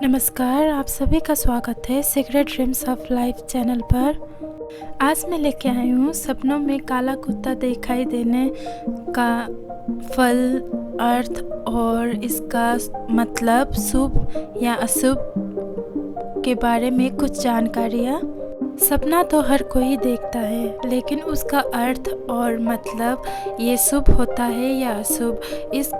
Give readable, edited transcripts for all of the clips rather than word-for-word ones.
नमस्कार, आप सभी का स्वागत है secret dreams of life channel पर। आज मैं लेके आई हूँ सपनों में काला कुत्ता दिखाई देने का फल, अर्थ और इसका मतलब शुभ या अशुभ के बारे में कुछ जानकारियाँ। सपना तो हर कोई देखता है, लेकिन उसका अर्थ और मतलब ये शुभ होता है या अशुभ, इस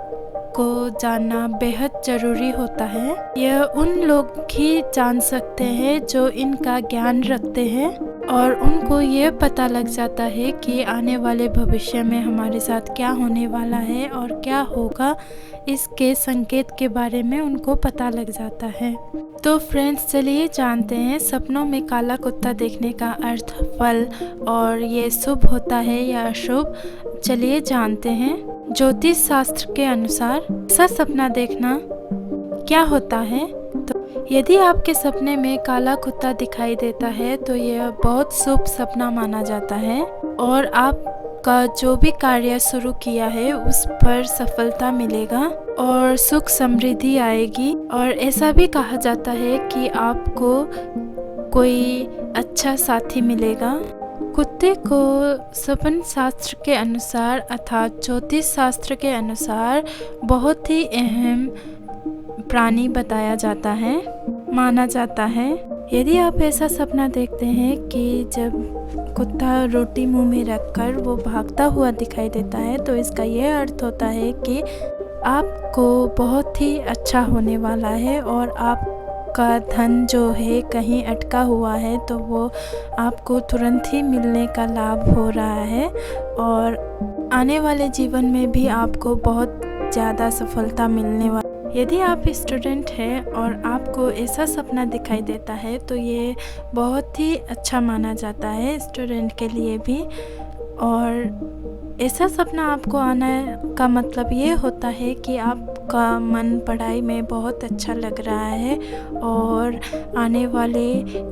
को जानना बेहद ज़रूरी होता है। यह उन लोग ही जान सकते हैं जो इनका ज्ञान रखते हैं और उनको ये पता लग जाता है कि आने वाले भविष्य में हमारे साथ क्या होने वाला है और क्या होगा, इसके संकेत के बारे में उनको पता लग जाता है। तो फ्रेंड्स, चलिए जानते हैं सपनों में काला कुत्ता देखने का अर्थ, फल और ये शुभ होता है या अशुभ। चलिए जानते हैं। ज्योतिष शास्त्र के अनुसार ऐसा सपना देखना क्या होता है। तो यदि आपके सपने में काला कुत्ता दिखाई देता है तो यह बहुत शुभ सपना माना जाता है और आपका जो भी कार्य शुरू किया है उस पर सफलता मिलेगा और सुख समृद्धि आएगी। और ऐसा भी कहा जाता है कि आपको कोई अच्छा साथी मिलेगा। कुत्ते को सपन शास्त्र के अनुसार अर्थात ज्योतिष शास्त्र के अनुसार बहुत ही अहम प्राणी बताया जाता है, माना जाता है। यदि आप ऐसा सपना देखते हैं कि जब कुत्ता रोटी मुंह में रखकर वो भागता हुआ दिखाई देता है, तो इसका यह अर्थ होता है कि आपको बहुत ही अच्छा होने वाला है और आप का धन जो है कहीं अटका हुआ है तो वो आपको तुरंत ही मिलने का लाभ हो रहा है और आने वाले जीवन में भी आपको बहुत ज़्यादा सफलता मिलने वाली। यदि आप स्टूडेंट हैं और आपको ऐसा सपना दिखाई देता है तो ये बहुत ही अच्छा माना जाता है स्टूडेंट के लिए भी। और ऐसा सपना आपको आना का मतलब ये होता है कि आपका मन पढ़ाई में बहुत अच्छा लग रहा है और आने वाले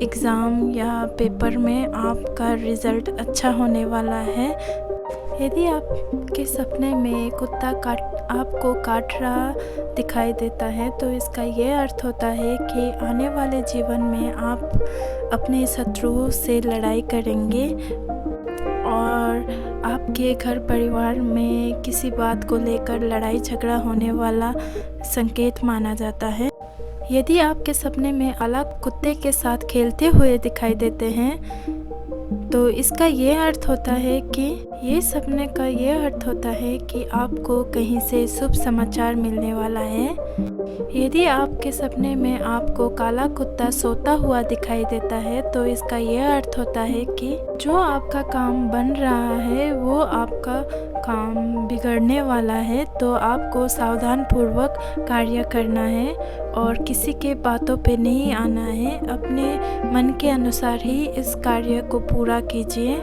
एग्ज़ाम या पेपर में आपका रिज़ल्ट अच्छा होने वाला है। यदि आपके सपने में कुत्ता आपको काट रहा दिखाई देता है तो इसका ये अर्थ होता है कि आने वाले जीवन में आप अपने शत्रुओं से लड़ाई करेंगे और आपके घर परिवार में किसी बात को लेकर लड़ाई झगड़ा होने वाला संकेत माना जाता है। यदि आपके सपने में अलग कुत्ते के साथ खेलते हुए दिखाई देते हैं तो इसका ये अर्थ होता है कि ये सपने का ये अर्थ होता है कि आपको कहीं से शुभ समाचार मिलने वाला है। यदि आपके सपने में आपको काला कुत्ता सोता हुआ दिखाई देता है तो इसका यह अर्थ होता है कि जो आपका काम बन रहा है वो आपका काम बिगड़ने वाला है, तो आपको सावधान पूर्वक कार्य करना है और किसी के बातों पे नहीं आना है। अपने मन के अनुसार ही इस कार्य को पूरा कीजिए।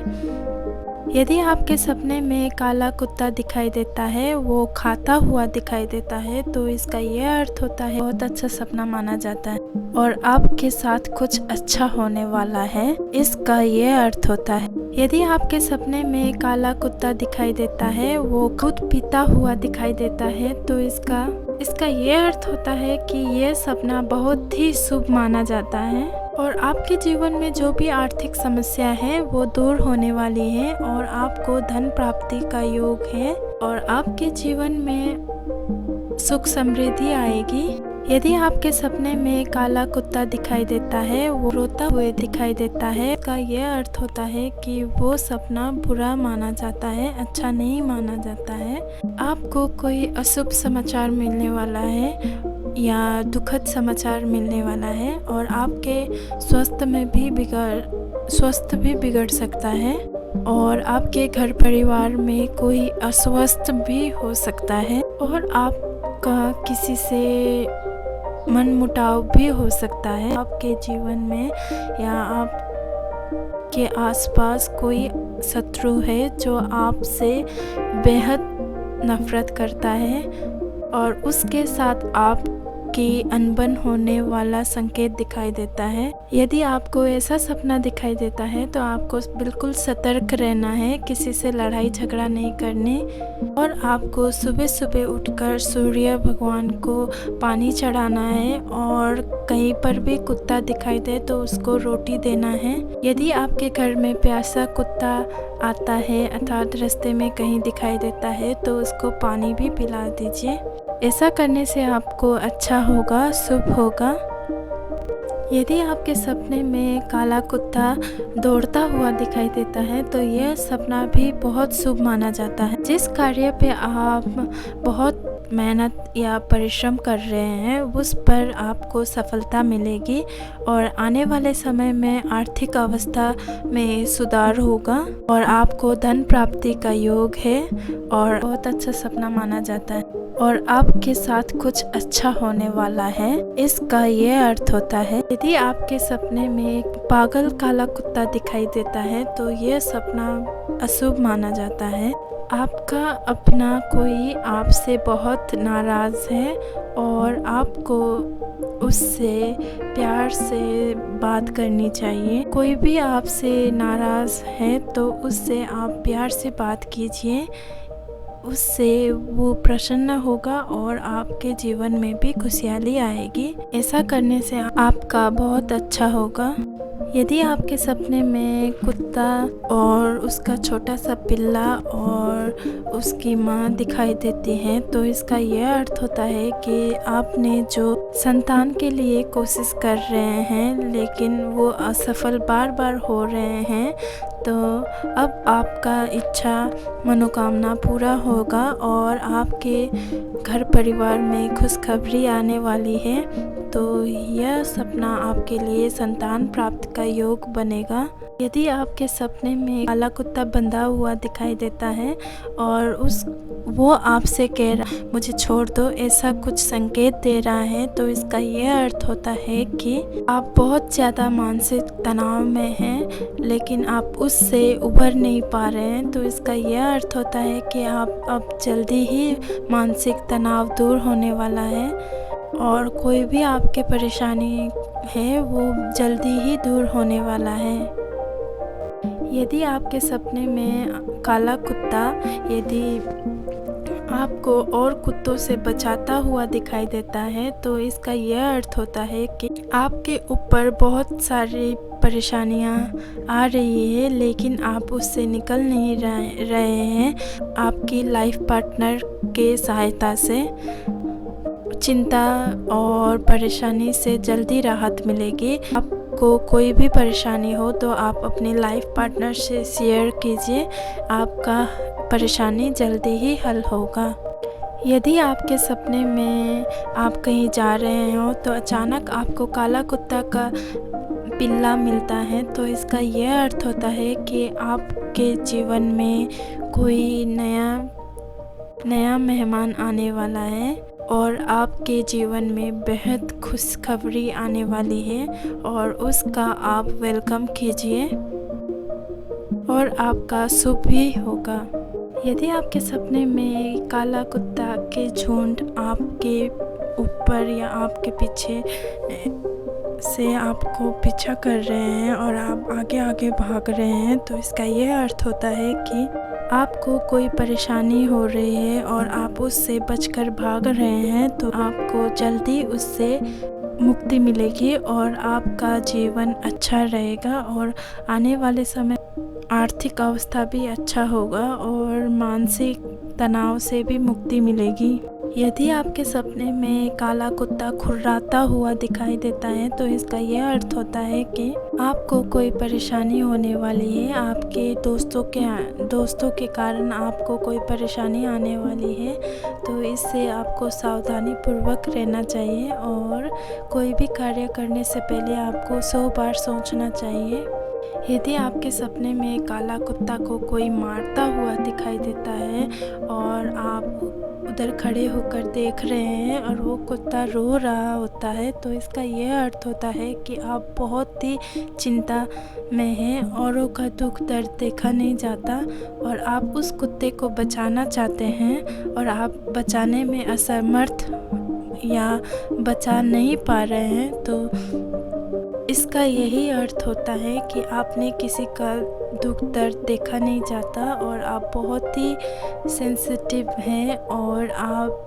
यदि आपके सपने में काला कुत्ता दिखाई देता है, वो खाता हुआ दिखाई देता है, तो इसका यह अर्थ होता है बहुत अच्छा सपना माना जाता है और आपके साथ कुछ अच्छा होने वाला है, इसका यह अर्थ होता है। यदि आपके सपने में काला कुत्ता दिखाई देता है, वो दूध पीता हुआ दिखाई देता है, तो इसका यह अर्थ होता है कि यह सपना बहुत ही शुभ माना जाता है और आपके जीवन में जो भी आर्थिक समस्या है वो दूर होने वाली है और आपको धन प्राप्ति का योग है और आपके जीवन में सुख समृद्धि आएगी। यदि आपके सपने में काला कुत्ता दिखाई देता है, वो रोता हुए दिखाई देता है, इसका यह अर्थ होता है कि वो सपना बुरा माना जाता है, अच्छा नहीं माना जाता है। आपको कोई अशुभ समाचार मिलने वाला है या दुखद समाचार मिलने वाला है और आपके स्वास्थ्य भी बिगड़ सकता है और आपके घर परिवार में कोई अस्वस्थ भी हो सकता है और आपका किसी से मन मुटाव भी हो सकता है आपके जीवन में, या आपके आसपास कोई शत्रु है जो आपसे बेहद नफरत करता है और उसके साथ आप आपकी अनबन होने वाला संकेत दिखाई देता है। यदि आपको ऐसा सपना दिखाई देता है तो आपको बिल्कुल सतर्क रहना है, किसी से लड़ाई झगड़ा नहीं करनी, और आपको सुबह सुबह उठकर सूर्य भगवान को पानी चढ़ाना है, और कहीं पर भी कुत्ता दिखाई दे तो उसको रोटी देना है। यदि आपके घर में प्यासा कुत्ता आता है अर्थात रास्ते में कहीं दिखाई देता है तो उसको पानी भी पिला दीजिए। ऐसा करने से आपको अच्छा होगा, शुभ होगा। यदि आपके सपने में काला कुत्ता दौड़ता हुआ दिखाई देता है तो यह सपना भी बहुत शुभ माना जाता है। जिस कार्य पे आप बहुत मेहनत या परिश्रम कर रहे हैं उस पर आपको सफलता मिलेगी, और आने वाले समय में आर्थिक अवस्था में सुधार होगा, और आपको धन प्राप्ति का योग है, और बहुत अच्छा सपना माना जाता है, और आपके साथ कुछ अच्छा होने वाला है, इसका ये अर्थ होता है। यदि आपके सपने में एक पागल काला कुत्ता दिखाई देता है तो यह सपना अशुभ माना जाता है। आपका अपना कोई आपसे बहुत नाराज़ है और आपको उससे प्यार से बात करनी चाहिए। कोई भी आपसे नाराज़ है तो उससे आप प्यार से बात कीजिए, उससे वो प्रसन्न होगा और आपके जीवन में भी खुशहाली आएगी। ऐसा करने से आपका बहुत अच्छा होगा। यदि आपके सपने में कुत्ता और उसका छोटा सा पिल्ला और उसकी माँ दिखाई देती है तो इसका यह अर्थ होता है कि आपने जो संतान के लिए कोशिश कर रहे हैं लेकिन वो असफल बार बार हो रहे हैं, तो अब आपका इच्छा मनोकामना पूरा होगा और आपके घर परिवार में खुशखबरी आने वाली है। तो यह सपना आपके लिए संतान प्राप्त का योग बनेगा। यदि आपके सपने में काला कुत्ता बंधा हुआ दिखाई देता है और वो आपसे कह रहा मुझे छोड़ दो, ऐसा कुछ संकेत दे रहा है, तो इसका यह अर्थ होता है कि आप बहुत ज़्यादा मानसिक तनाव में हैं लेकिन आप उससे उभर नहीं पा रहे हैं। तो इसका यह अर्थ होता है कि आप अब जल्दी ही मानसिक तनाव दूर होने वाला है और कोई भी आपके परेशानी है वो जल्दी ही दूर होने वाला है। यदि आपके सपने में काला कुत्ता यदि आपको और कुत्तों से बचाता हुआ दिखाई देता है तो इसका यह अर्थ होता है कि आपके ऊपर बहुत सारी परेशानियां आ रही है लेकिन आप उससे निकल नहीं रहे हैं। आपकी लाइफ पार्टनर के सहायता से चिंता और परेशानी से जल्दी राहत मिलेगी। आपको कोई भी परेशानी हो तो आप अपनी लाइफ पार्टनर से शेयर कीजिए, आपका परेशानी जल्दी ही हल होगा। यदि आपके सपने में आप कहीं जा रहे हो तो अचानक आपको काला कुत्ता का पिल्ला मिलता है तो इसका यह अर्थ होता है कि आपके जीवन में कोई नया मेहमान आने वाला है और आपके जीवन में बेहद खुशखबरी आने वाली है और उसका आप वेलकम कीजिए और आपका शुभ भी होगा। यदि आपके सपने में काला कुत्ता के झुंड आपके ऊपर या आपके पीछे से आपको पीछा कर रहे हैं और आप आगे आगे भाग रहे हैं तो इसका यह अर्थ होता है कि आपको कोई परेशानी हो रही है और आप उससे बचकर भाग रहे हैं तो आपको जल्दी उससे मुक्ति मिलेगी और आपका जीवन अच्छा रहेगा और आने वाले समय आर्थिक अवस्था भी अच्छा होगा और मानसिक तनाव से भी मुक्ति मिलेगी। यदि आपके सपने में काला कुत्ता खुर्राता हुआ दिखाई देता है तो इसका यह अर्थ होता है कि आपको कोई परेशानी होने वाली है, आपके दोस्तों के कारण आपको कोई परेशानी आने वाली है। तो इससे आपको सावधानी पूर्वक रहना चाहिए और कोई भी कार्य करने से पहले आपको 100 बार सोचना चाहिए। यदि आपके सपने में काला कुत्ता को कोई मारता हुआ दिखाई देता है और आप उधर खड़े होकर देख रहे हैं और वो कुत्ता रो रहा होता है तो इसका यह अर्थ होता है कि आप बहुत ही चिंता में हैं, औरों का दुख दर्द देखा नहीं जाता और आप उस कुत्ते को बचाना चाहते हैं और आप बचाने में असमर्थ या बचा नहीं पा रहे हैं तो इसका यही अर्थ होता है कि आपने किसी का दुख दर्द देखा नहीं जाता और आप बहुत ही सेंसिटिव हैं और आप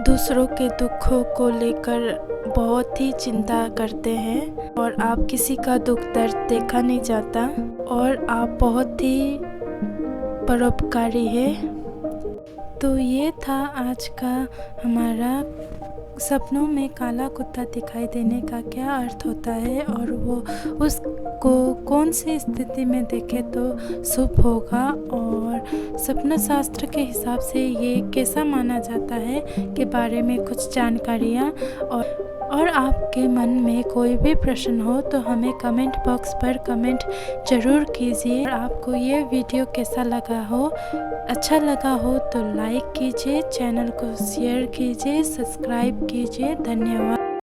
दूसरों के दुखों को लेकर बहुत ही चिंता करते हैं और आप किसी का दुख दर्द देखा नहीं जाता और आप बहुत ही परोपकारी हैं। तो ये था आज का हमारा सपनों में काला कुत्ता दिखाई देने का क्या अर्थ होता है और वो उसको कौन सी स्थिति में देखे तो शुभ होगा और सपना शास्त्र के हिसाब से ये कैसा माना जाता है के बारे में कुछ जानकारियाँ और आपके मन में कोई भी प्रश्न हो तो हमें कमेंट बॉक्स पर कमेंट ज़रूर कीजिए। और आपको ये वीडियो कैसा लगा हो, अच्छा लगा हो तो लाइक कीजिए, चैनल को शेयर कीजिए, सब्सक्राइब कीजिए। धन्यवाद।